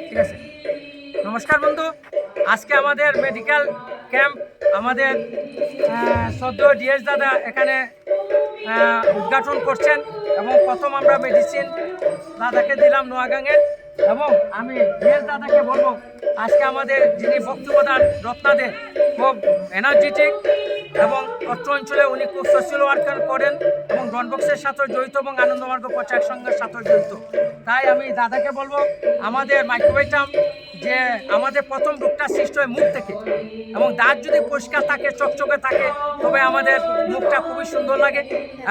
ঠিক আছে। নমস্কার বন্ধু, আজকে আমাদের মেডিকেল ক্যাম্প আমাদের সদ্য ডিএস দাদা এখানে উদ্ঘাটন করছেন এবং প্রথম আমরা মেডিসিন দাদাকে দিলাম নোয়াগাঙের। এবং আমি ডিএস দাদাকে বলবো, আজকে আমাদের যিনি বক্তব্য দান রত্নাদে খুব এনার্জেটিক এবং অত্র অঞ্চলে উনি খুব সোশ্যাল ওয়ার্কার করেন এবং ডনবক্সের সাথে জড়িত এবং আনন্দমার্গ প্রচার সংঘের সাথে জড়িত। তাই আমি দাদাকে বলবো, আমাদের মাইক্রোবাইটাম যে আমাদের প্রথম রোগটা সৃষ্টি হয় মুখ থেকে, এবং দাঁত যদি পরিষ্কার থাকে, চকচকে থাকে, তবে আমাদের মুখটা খুবই সুন্দর লাগে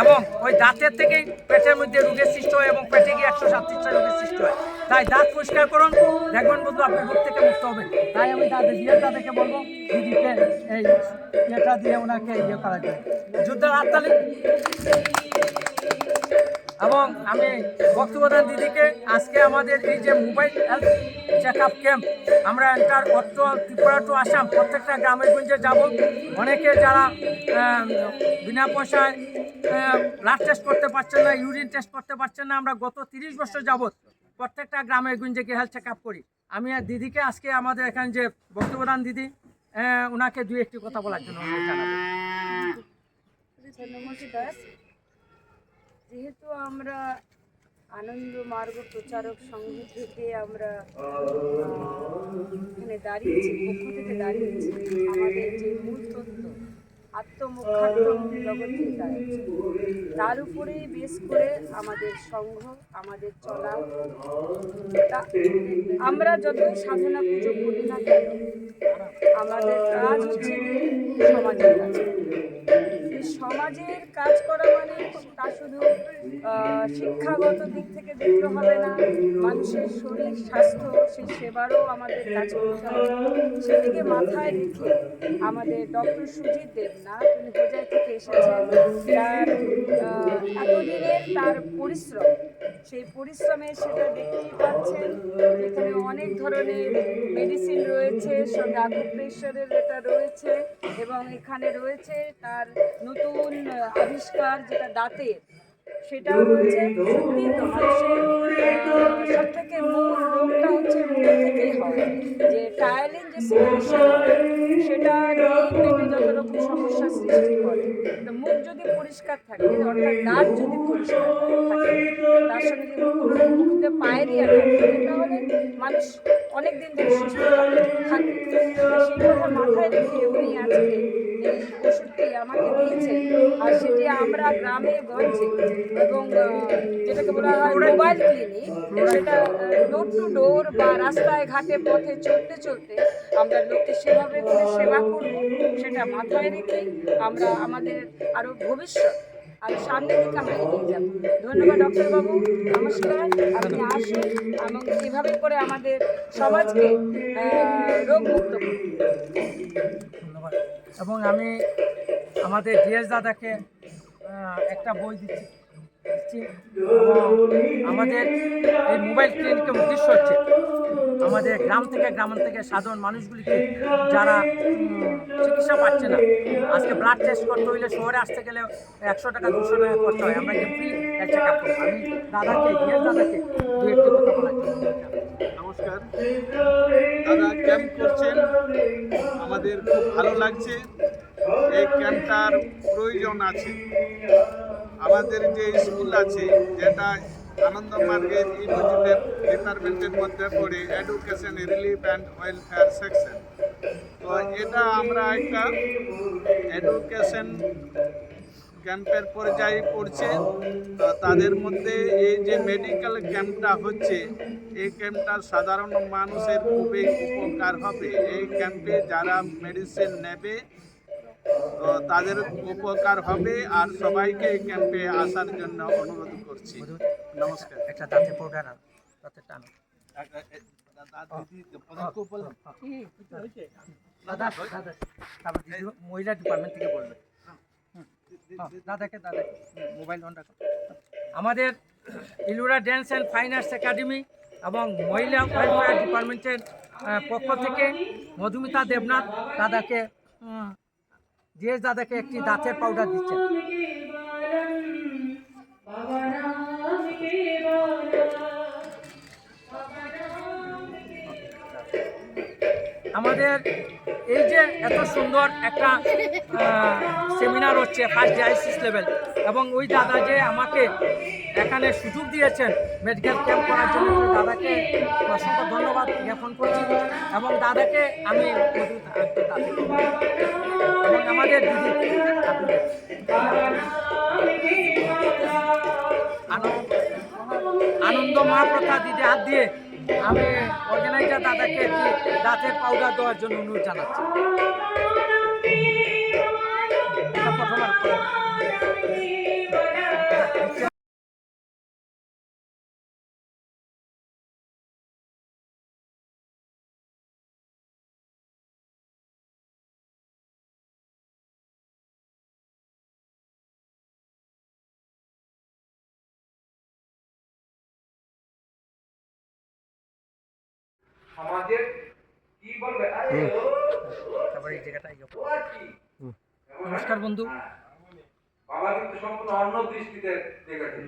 এবং ওই দাঁতের থেকেই পেটের মধ্যে রোগের সৃষ্টি হয় এবং পেটে গিয়ে 137টা রোগের সৃষ্টি হয়। তাই দাঁত পরিষ্কার করুন, দেখবেন বন্ধু আপনি রোগ থেকে মুক্ত হবেন। তাই আমি দাদাকে বলবো দিদিকে এই ইয়েটা দিয়ে ওনাকে ইয়ে করা যায়, যুদ্ধের হাততালি। এবং আমি বক্তব্য দেন দিদিকে, আজকে আমাদের এই যে mobile health check up camp, আমরা এন্টার অত্র ত্রিপুরা টু আসাম প্রত্যেকটা গ্রামে গঞ্জে যাব। অনেকে যারা বিনা পয়সায় ব্লাড টেস্ট করতে পারছেন না, ইউরিন টেস্ট করতে পারছেন না, আমরা গত 30 বছর যাবৎ প্রত্যেকটা গ্রামে গঞ্জে গিয়ে হেলথ চেক আপ করি। আমি আর দিদিকে আজকে আমাদের এখানে যে বক্তব্য দেন দিদি, ওনাকে দুই একটি কথা বলার জন্য জানাবো। নমস্কার। যেহেতু আমরা আনন্দ মার্গ প্রচারক সংঘ থেকে আমরা এখানে দাঁড়িয়েছি, পক্ষ থেকে দাঁড়িয়েছি, আমাদের যে মূল তত্ত্ব আত্মমুখাত্ম জগৎ, তার উপরেই বেশ করে আমাদের সংঘ, আমাদের চলা। আমরা যত সাধনা পুজো করি না কেন, আমাদের কাজ হচ্ছে সমাজের কাজ। সমাজের কাজ করা মানে তা শুধু শিক্ষাগত দিক থেকে দেখতে হবে না, মানুষের শরীর স্বাস্থ্য সেই সেবারও আমাদের কাজ করতে হবে। সেদিকে মাথায় রেখে আমাদের ডক্টর সুজিত দেবনাথ, তিনি হোজাই থেকে এসেছেন, তার এতদিনের তার পরিশ্রম, সেই পরিশ্রমে সেটা দেখতেই পাচ্ছেন। এখানে অনেক ধরনের মেডিসিন রয়েছে, সঙ্গে আকুপ্রেশারের এটা রয়েছে, এবং এখানে রয়েছে তার নতুন আবিষ্কার যেটা দাঁতের, সেটাও রয়েছে। সত্যি তো মানুষের সব থেকে মূল রোগটা হচ্ছে মুখ থেকেই হয়, যে টায়ালিং যে সিচুয়েশন সেটা দিয়েই পেটে যত রকম সমস্যার সৃষ্টি করে। তো মুখ যদি পরিষ্কার থাকে, অর্থাৎ দাঁত যদি পরিষ্কার থাকে, তার সঙ্গে যদি কোনো মুখতে পায়রিয়া না থাকে, তাহলে মানুষ অনেক দিন ধরে সুস্থ থাকে। সেই কথা মাথায় রেখে উনি আজকে এই ওষুধটি আমাকে দিয়েছেন, আর সেটি আমরা গ্রামে গঞ্জে এবং যেটাকে বলা হয় মোবাইল ক্লিনিক, সেটা ডোর টু ডোর বা রাস্তায় ঘাটে পথে চলতে চলতে আমরা লোককে সেভাবে করে সেবা করব, সেটা মাথায় রেখে আমরা আমাদের আরও ভবিষ্যৎ আর সামনের দিকে আমরা এগিয়ে যাব। ধন্যবাদ ডক্টরবাবু, নমস্কার। আপনি আসুন এবং এভাবে করে আমাদের সমাজকে রোগমুক্ত করুন। ধন্যবাদ। এবং আমি আমাদের ডিএস দাদাকে একটা বই দিচ্ছি। আমাদের এই মোবাইল ক্লিনিকের উদ্দেশ্য হচ্ছে আমাদের গ্রাম থেকে সাধারণ মানুষগুলিকে যারা চিকিৎসা পাচ্ছে না, আজকে ব্লাড টেস্ট করতে হইলে শহরে আসতে গেলে 100 টাকা 200 টাকা করতে হয়, আমরা যে ফ্রি হেলথ চেক আপ করবো। আমি দাদাকে ডিএস দাদাকে দু একটি কথা বলার জন্য। নমস্কার। দাদা ক্যাম্প করছেন, আমাদের খুব ভালো লাগছে। এই ক্যাম্পটার প্রয়োজন আছে। আমাদের যে স্কুল আছে, যেটা আনন্দমার্গের ইউনিভার্সিটির ডিপার্টমেন্টের মধ্যে পড়ে, education relief and welfare section, তো এটা আমরা একটা এডুকেশন ক্যাম্পের পর্যায়ে পড়ছে। তো তাদের মধ্যে এই যে মেডিকেল ক্যাম্পটা হচ্ছে, এই ক্যাম্পটা সাধারণ মানুষের খুবই উপকার হবে। এই ক্যাম্পে যারা মেডিসিন নেবে তো তাদের উপকার হবে, আর সবাইকে এই ক্যাম্পে আসার জন্য অনুরোধ করছি। নমস্কার। একটা দাঁতে পাউডার আর দাঁতে টানো মহিলা ডিপার্টমেন্ট থেকে বলবে। দাদাকে মোবাইল অন রাখো। আমাদের Ellora dance and fine arts academy এবং মহিলা ওয়েলফেয়ার ডিপার্টমেন্টের পক্ষ থেকে মধুমিতা দেবনাথ দাদাকে ডিএস দাদাকে একটি দাঁতের পাউডার দিচ্ছেন। আমাদের এই যে এত সুন্দর একটা সেমিনার হচ্ছে ফার্স্ট ডায়ালিসিস লেভেল, এবং ওই দাদা যে আমাকে এখানে সুযোগ দিয়েছেন মেডিকেল ক্যাম্প করার জন্য, তো দাদাকে অসংখ্য ধন্যবাদ জ্ঞাপন করছি। এবং দাদাকে আমি এবং আমাদের দিদি আনন্দ মহাপ্রথা দিদি হাত দিয়ে আমি অর্গানাইজার দাদাকে দাঁতের পাউডার দেওয়ার জন্য অনুরোধ জানাচ্ছি। সমাজের কি বলবে তারপরে এই জায়গাটাই নমস্কার বন্ধু, বাবা কিন্তু সম্পূর্ণ অন্য দৃষ্টিতে দেখেছে।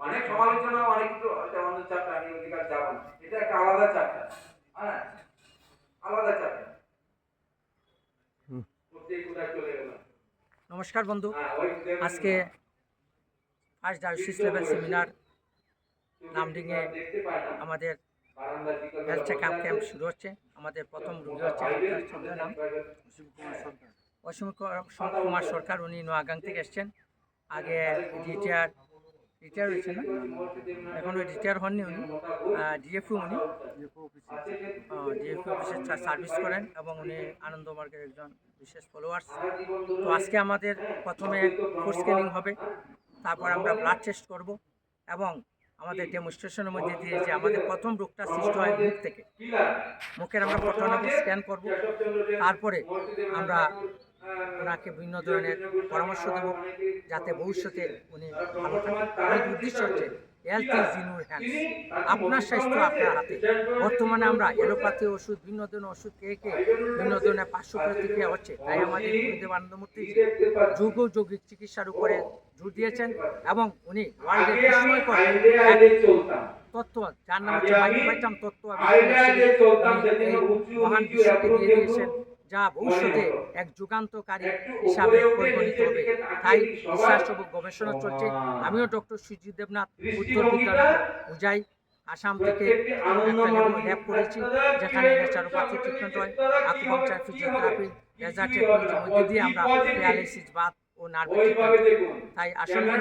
অনেক সমালোচনা, অনেক কিছু অন্য চাপটা আমি অধিকার যাবো না, এটা একটা আলাদা চাপটা, হ্যাঁ আলাদা চাপটা প্রত্যেক কোথায় চলে গেল। নমস্কার বন্ধু, আজকে ফার্স্ট ডায়ালিসিস লেভেল সেমিনার নামডিংয়ে আমাদের হেলথ চেক আপ ক্যাম্প শুরু হচ্ছে। আমাদের প্রথম রোগী হচ্ছে নাম অসীম কুমার সরকার, উনি নোয়াগাং থেকে এসছেন। আগে রিটায়ার হয়েছেন না, এখন রিটায়ার হননি উনি, ডিএফও উনি ডিএফও অফিসে সার্ভিস করেন এবং উনি আনন্দমার্গের একজন বিশেষ ফলোয়ার্স। তো আজকে আমাদের প্রথমে ফুড স্ক্যানিং হবে, তারপর আমরা ব্লাড টেস্ট করব এবং আমাদের ডেমনস্ট্রেশনের মধ্যে দিয়ে যে আমাদের প্রথম রোগটা সৃষ্টি হয় মুখ থেকে, মুখের আমরা প্রথমে স্ক্যান করব, তারপরে আমরা ওনাকে বিভিন্ন ধরনের পরামর্শ দেব যাতে ভবিষ্যতে উনি ভালো থাকেন। আমাদের উদ্দেশ্য হচ্ছে health is in your hands, আপনার স্বাস্থ্য আপনার হাতে। বর্তমানে আমরা এলোপ্যাথি ওষুধ, বিভিন্ন ধরনের ওষুধ খেয়ে বিভিন্ন ধরনের পার্শ্ব প্রতিক্রিয়া হচ্ছে, তাই আমাদের গুরুদেব আনন্দমূর্তি যৌগিক চিকিৎসার উপরে জোর দিয়েছেন এবং উনি ওয়ার্ল্ডের বিস্ময়কর তত্ত্ব, যার নাম হচ্ছে মাইক্রোবায়োম তত্ত্ব, মহান বিশ্বকে দিয়ে দিয়েছেন, যা ভবিষ্যতে এক যুগান্তকারী হিসাবে পরিগণিত হবে। তাই বিশ্বাস এবং গবেষণা চলছে। আমিও ডক্টর সুজিত দেবনাথ উত্তর বিদ্যালয় উজাই আসাম থেকে একটা ল্যাব করেছি, যেখানে ন্যাচারোপ্যাথি ট্রিটমেন্ট হয়, আকুপাংচার, ফিজিওথেরাপি, লেজার টেকনোলজির মধ্যে দিয়ে আমরা প্যারালাইসিস, বাত ও নার্ভ ট্রিটমেন্ট। তাই আসলে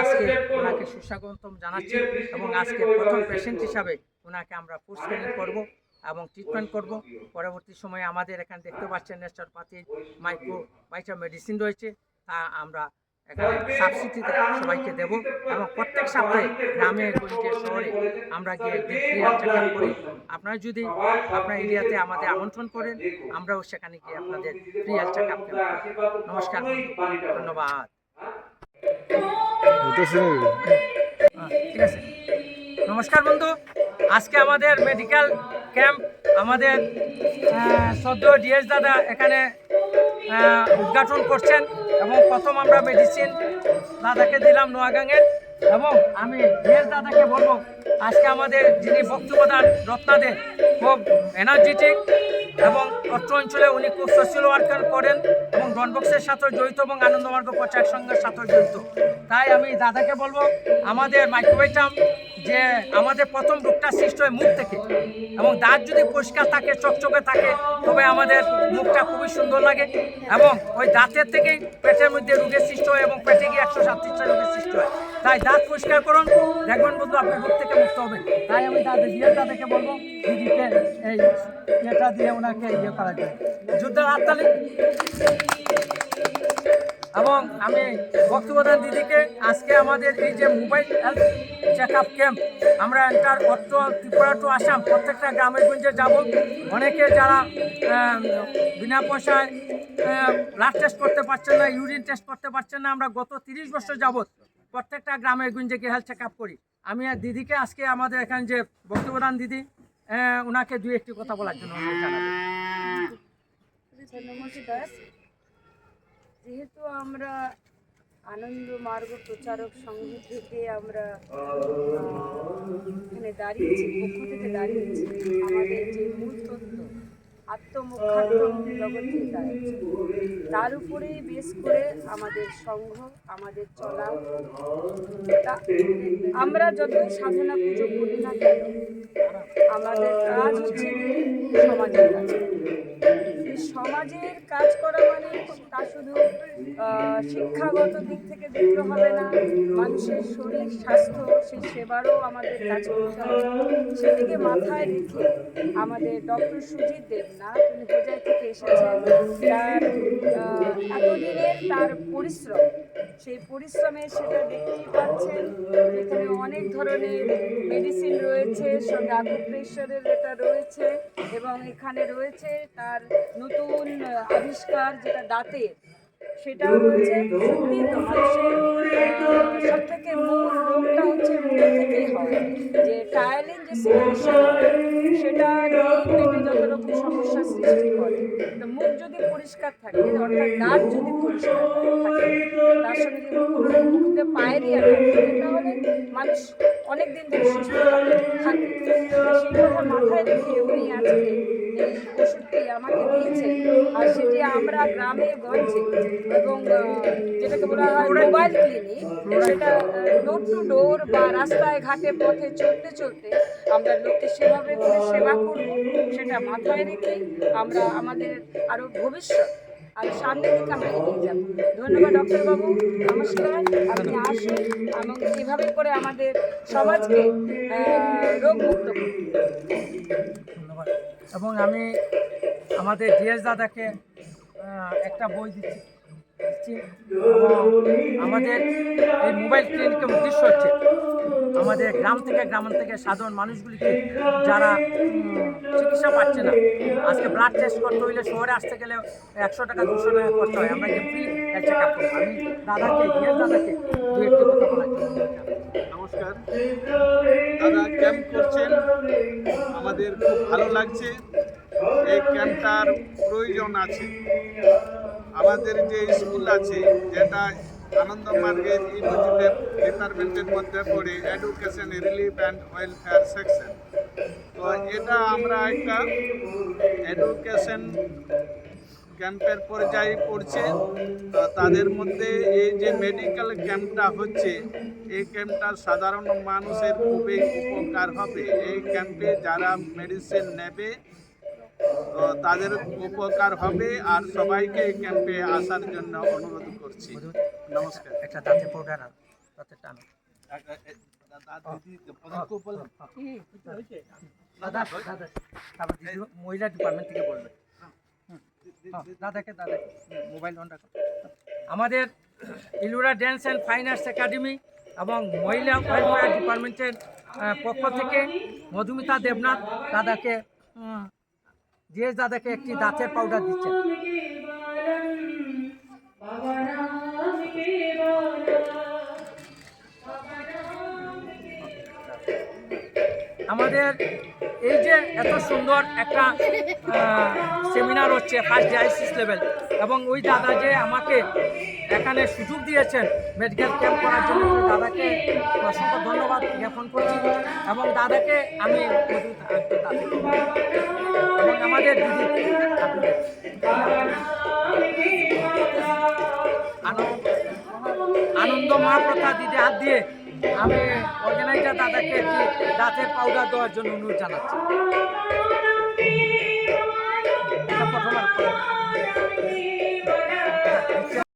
আজকে ওনাকে সুস্বাগতম জানাচ্ছি এবং আজকে প্রথম পেশেন্ট হিসাবে ওনাকে আমরা ফুড স্ক্যানিং করব এবং ট্রিটমেন্ট করব। পরবর্তী সময়ে আমাদের এখানে দেখতে পাচ্ছেন ন্যাচারোপ্যাথি, মাইক্রোবায়োম মেডিসিন রয়েছে, তা আমরা এখানে সাবসিডিতে সবাইকে দেব এবং প্রত্যেক সপ্তাহে গ্রামে গঞ্জে শহরে আমরা গিয়ে ফ্রি হেলথ চেকআপ করি। আপনারা যদি আপনার এরিয়াতে আমাদের আমন্ত্রণ করেন, আমরাও সেখানে গিয়ে আপনাদের ফ্রি হেলথ চেকআপ করি। নমস্কার, ধন্যবাদ। ঠিক আছে, নমস্কার বন্ধু, আজকে আমাদের মেডিকেল ক্যাম্প আমাদের সদ্য ডিএস দাদা এখানে উদ্ঘাটন করছেন এবং প্রথম আমরা মেডিসিন দাদাকে দিলাম নোয়াগাংয়ের। এবং আমি ডিএস দাদাকে বলবো, আজকে আমাদের যিনি বক্তব্য দান রত্নাদে খুব এনার্জেটিক এবং অত্র অঞ্চলে উনি খুব সোশ্যাল ওয়ার্কার করেন এবং ডনবক্সের সাথে জড়িত এবং আনন্দমার্গ প্রচার সংঘের সাথে জড়িত। তাই আমি দাদাকে বলবো, আমাদের মাইক্রোবায়োম যে আমাদের প্রথম রোগটা সৃষ্টি হয় মুখ থেকে, এবং দাঁত যদি পরিষ্কার থাকে, চকচকে থাকে, তবে আমাদের মুখটা খুবই সুন্দর লাগে এবং ওই দাঁতের থেকেই পেটের মধ্যে রোগের সৃষ্টি হয় এবং পেটে গিয়ে 137টা রোগের সৃষ্টি হয়। তাই দাঁত পরিষ্কার করুন, দেখবেন বন্ধু আপনি রোগ থেকে মুক্ত হবেন। তাই আমি দাদাকে বলবো দিদিকে এই এটা দিয়ে ওনাকে ইয়ে করার জন্য যুদ্ধের হাততালি। এবং আমি বক্তব্য দেন দিদিকে, আজকে আমাদের এই যে mobile health check up camp, আমরা এন্টার অত্র ত্রিপুরা টু আসাম প্রত্যেকটা গ্রামে গঞ্জে যাব। অনেকে যারা বিনা পয়সায় ব্লাড টেস্ট করতে পারছেন না, ইউরিন টেস্ট করতে পারছেন না, আমরা গত 30 বছর যাবৎ প্রত্যেকটা গ্রামে গঞ্জে গিয়ে হেলথ চেক আপ করি। আমি আর দিদিকে আজকে আমাদের এখানে যে বক্তব্য দান দিদি, ওনাকে দুই একটি কথা বলার জন্য জানাবো। নমস্কার, যেহেতু আমরা আনন্দ মার্গ প্রচারক সংঘ থেকে আমরা এখানে দাঁড়িয়েছি, পক্ষ থেকে দাঁড়িয়েছি আমাদের যে মূল তত্ত্ব আত্মমুখাত্ম জগৎহিতায়, তার উপরেই বেস করে আমাদের সংঘ, আমাদের চলা। তা আমরা যত সাধনা পুজো করি না কেন, আমাদের কাজ হচ্ছে সমাজের কাজ। এই সমাজের কাজ করা মানে তা শুধু শিক্ষাগত দিক থেকে দেখতে হবে না, মানুষের শরীর স্বাস্থ্য সেই সেবারও আমাদের কাজ করতে হবে। সেদিকে মাথায় রেখে আমাদের ডক্টর সুজিত দেবনাথ, তিনি হোজাই থেকে এসেছেন, তার এতদিনের তার পরিশ্রম, সেই পরিশ্রমে সেটা দেখতেই পাচ্ছেন। এখানে অনেক ধরনের মেডিসিন রয়েছে, সঙ্গে আকুপ্রেশারের এটা রয়েছে, এবং এখানে রয়েছে তার নতুন আবিষ্কার যেটা দাঁতের, সেটাও রয়েছে। সত্যি তো মানুষের সব থেকে মূল রোগটা হচ্ছে মুখ থেকেই হয়, যে টায়ালিং যে সিচুয়েশন সেটা পেটে যত রকম সমস্যার সৃষ্টি করে। তো মুখ যদি পরিষ্কার থাকে, অর্থাৎ দাঁত যদি পরিষ্কার থাকে, তার সঙ্গে যদি মুখে পায়েরিয়া থাকে, তাহলে মানুষ অনেক দিন ধরে সুস্থ থাকে। সেই কথা মাথায় রেখে উনি আজকে এই ওষুধটি আমাকে দিয়েছেন, আর সেটি আমরা গ্রামে গঞ্জে এবং যেটাকে বলা হয় মোবাইল ক্লিনিক, সেটা ডোর টু ডোর বা রাস্তায় ঘাটে পথে চলতে চলতে আমরা লোককে সেভাবে করে সেবা করব, সেটা মাথায় রেখে আমরা আমাদের আরও ভবিষ্যৎ আর সামনের দিকে আমরা এগিয়ে যাব। ধন্যবাদ ডক্টরবাবু, নমস্কার। আপনি আসুন এবং এভাবে করে আমাদের সমাজকে রোগমুক্ত করুন। ধন্যবাদ। এবং আমি আমাদের ডিএস দাদাকে একটা বই দিচ্ছি এবং আমাদের এই মোবাইল ক্লিনিকের উদ্দেশ্য হচ্ছে আমাদের গ্রাম থেকে সাধারণ মানুষগুলিকে যারা চিকিৎসা পাচ্ছে না, আজকে ব্লাড টেস্ট করতে হইলে শহরে আসতে গেলে 100 টাকা 200 টাকা খরচা হয়, আমরা যে ফ্রি চেক আপ করবো। আমি দাদাকে ডিএস দাদাকে দু একটি কথা বলার জন্য নমস্কার। দাদা ক্যাম্প করছেন, আমাদের খুব ভালো লাগছে। এই ক্যাম্পটার প্রয়োজন আছে। আমাদের যে স্কুল আছে, যেটা আনন্দমার্গের ইউনিভার্সিটি ডিপার্টমেন্টের মধ্যে পড়ে, education relief and welfare section, তো এটা আমরা একটা এডুকেশন ক্যাম্পের পর্যায়ে পড়ছে। তো তাদের মধ্যে এই যে মেডিকেল ক্যাম্পটা হচ্ছে, এই ক্যাম্পটা সাধারণ মানুষের খুবই উপকার হবে। এই ক্যাম্পে যারা মেডিসিন নেবে তো তাদের উপকার হবে, আর সবাইকে এই ক্যাম্পে আসার জন্য অনুরোধ করছি। নমস্কার। একটা দাঁতে পাউডার আর দাঁতে টান দাদা তারপর মহিলা ডিপার্টমেন্ট থেকে বলবে। দাদাকে মোবাইল অন রাখো। আমাদের Ellora dance and fine arts academy এবং মহিলা ওয়েলফেয়ার ডিপার্টমেন্টের পক্ষ থেকে মধুমিতা দেবনাথ দাদাকে ডিএস দাদাকে একটি দাঁতের পাউডার দিচ্ছেন। আমাদের এই যে এত সুন্দর একটা সেমিনার হচ্ছে ফার্স্ট ডায়ালিসিস লেভেল, এবং ওই দাদা যে আমাকে এখানে সুযোগ দিয়েছেন মেডিকেল ক্যাম্প করার জন্য, দাদাকে অসংখ্য ধন্যবাদ জ্ঞাপন করছি। এবং দাদাকে আমি এবং আমাদের দিদি আনন্দ মহাপ্রথা দিদি হাত দিয়ে আমি অর্গানাইজার দাদাকে দাঁতের পাউডার দেওয়ার জন্য অনুরোধ জানাচ্ছি।